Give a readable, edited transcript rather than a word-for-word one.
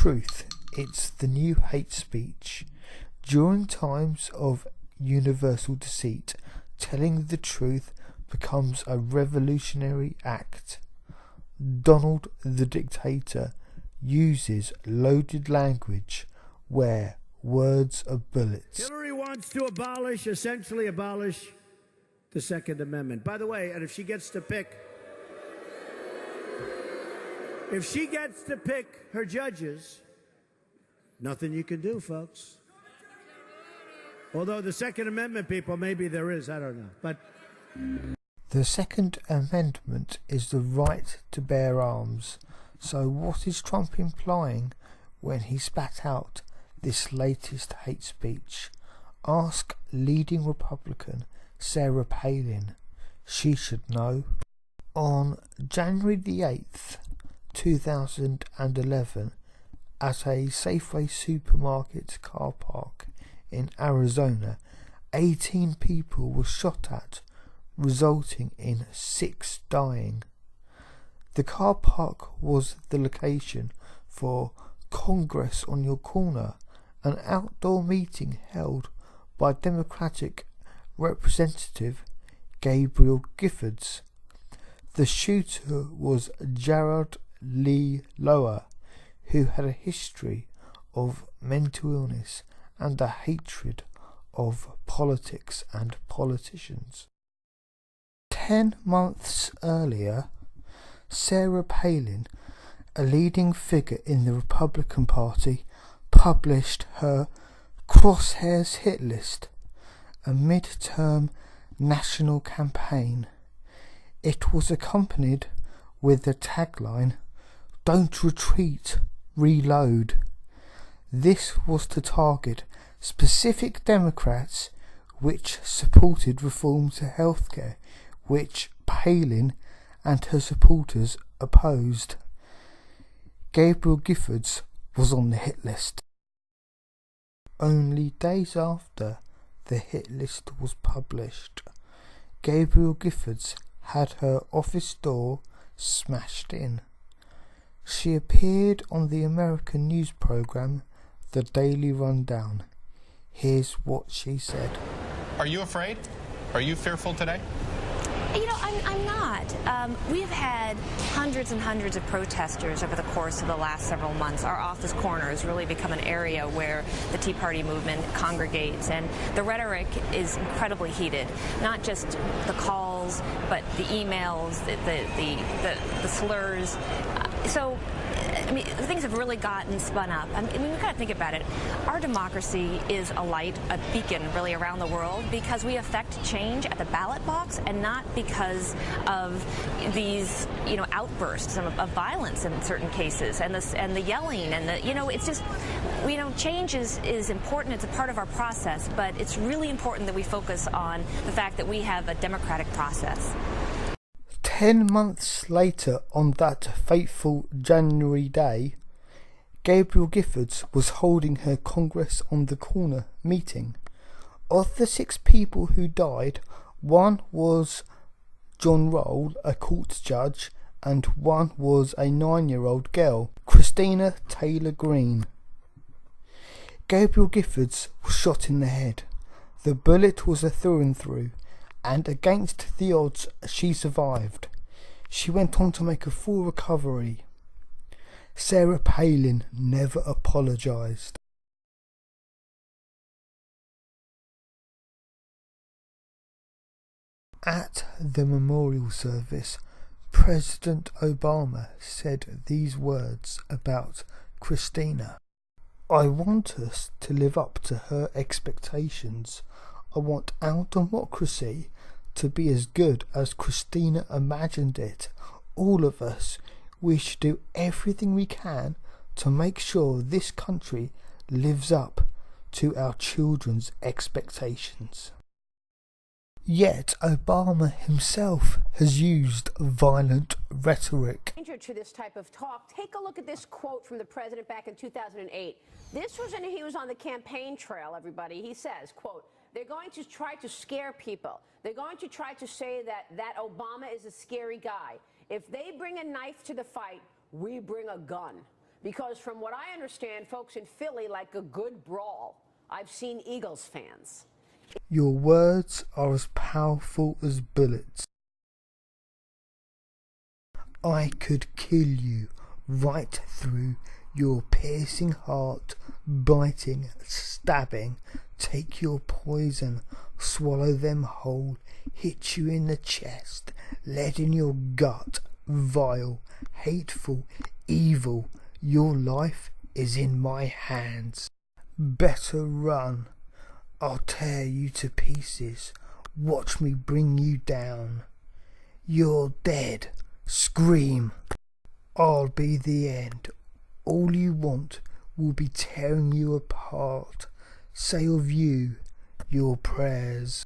truth. It's the new hate speech. During times of universal deceit, telling the truth becomes a revolutionary act. Donald the dictator uses loaded language where words are bullets. Hillary wants to essentially abolish the Second Amendment. By the way, and if she gets to pick her judges, nothing you can do, folks. Although the Second Amendment people, maybe there is, I don't know. But the Second Amendment is the right to bear arms. So what is Trump implying when he spat out this latest hate speech? Ask leading Republican Sarah Palin. She should know. On January the 8th, 2011, at a Safeway supermarket car park in Arizona, 18 people were shot at, resulting in 6 dying. The car park was the location for Congress on Your Corner, an outdoor meeting held by Democratic Representative Gabrielle Giffords. The shooter was Jared Lee Lower, who had a history of mental illness and a hatred of politics and politicians. 10 months earlier, Sarah Palin, a leading figure in the Republican Party, published her Crosshairs hit list, a mid-term national campaign. It was accompanied with the tagline, "Don't retreat, reload." This was to target specific Democrats which supported reform to healthcare, which Palin and her supporters opposed. Gabrielle Giffords was on the hit list. Only days after the hit list was published, Gabrielle Giffords had her office door smashed in. She appeared on the American news program The Daily Rundown. Here's what she said. Are you afraid? Are you fearful today? You know, I'm not. We've had hundreds and hundreds of protesters over the course of the last several months. Our office corner has really become an area where the Tea Party movement congregates, and the rhetoric is incredibly heated. Not just the calls, but the emails, the slurs. So, I mean, things have really gotten spun up. I mean, we've got to think about it. Our democracy is a light, a beacon, really, around the world because we affect change at the ballot box and not because of these, outbursts of violence in certain cases and the yelling and it's just, change is important. It's a part of our process, but it's really important that we focus on the fact that we have a democratic process. 10 months later, on that fateful January day, Gabrielle Giffords was holding her Congress on the Corner meeting. Of the 6 people who died, one was John Roll, a court judge, and one was a 9-year-old girl, Christina Taylor Greene. Gabrielle Giffords was shot in the head. The bullet was a through and through, and against the odds she survived. She went on to make a full recovery. Sarah Palin never apologised. At the memorial service, President Obama said these words about Christina. "I want us to live up to her expectations. I want our democracy to be as good as Christina imagined it. All of us, we should do everything we can to make sure this country lives up to our children's expectations." Yet Obama himself has used violent rhetoric. To this type of talk, take a look at this quote from the president back in 2008. This was when he was on the campaign trail, everybody. He says, quote, "They're going to try to scare people. They're going to try to say that Obama is a scary guy. If they bring a knife to the fight, we bring a gun. Because from what I understand, folks in Philly like a good brawl. I've seen Eagles fans. Your words are as powerful as bullets. I could kill you right through your piercing heart, biting, stabbing, take your poison, swallow them whole, hit you in the chest, lead in your gut, vile, hateful, evil. Your life is in my hands. Better run. I'll tear you to pieces. Watch me bring you down. You're dead. Scream. I'll be the end. All you want will be tearing you apart. Say of you your prayers.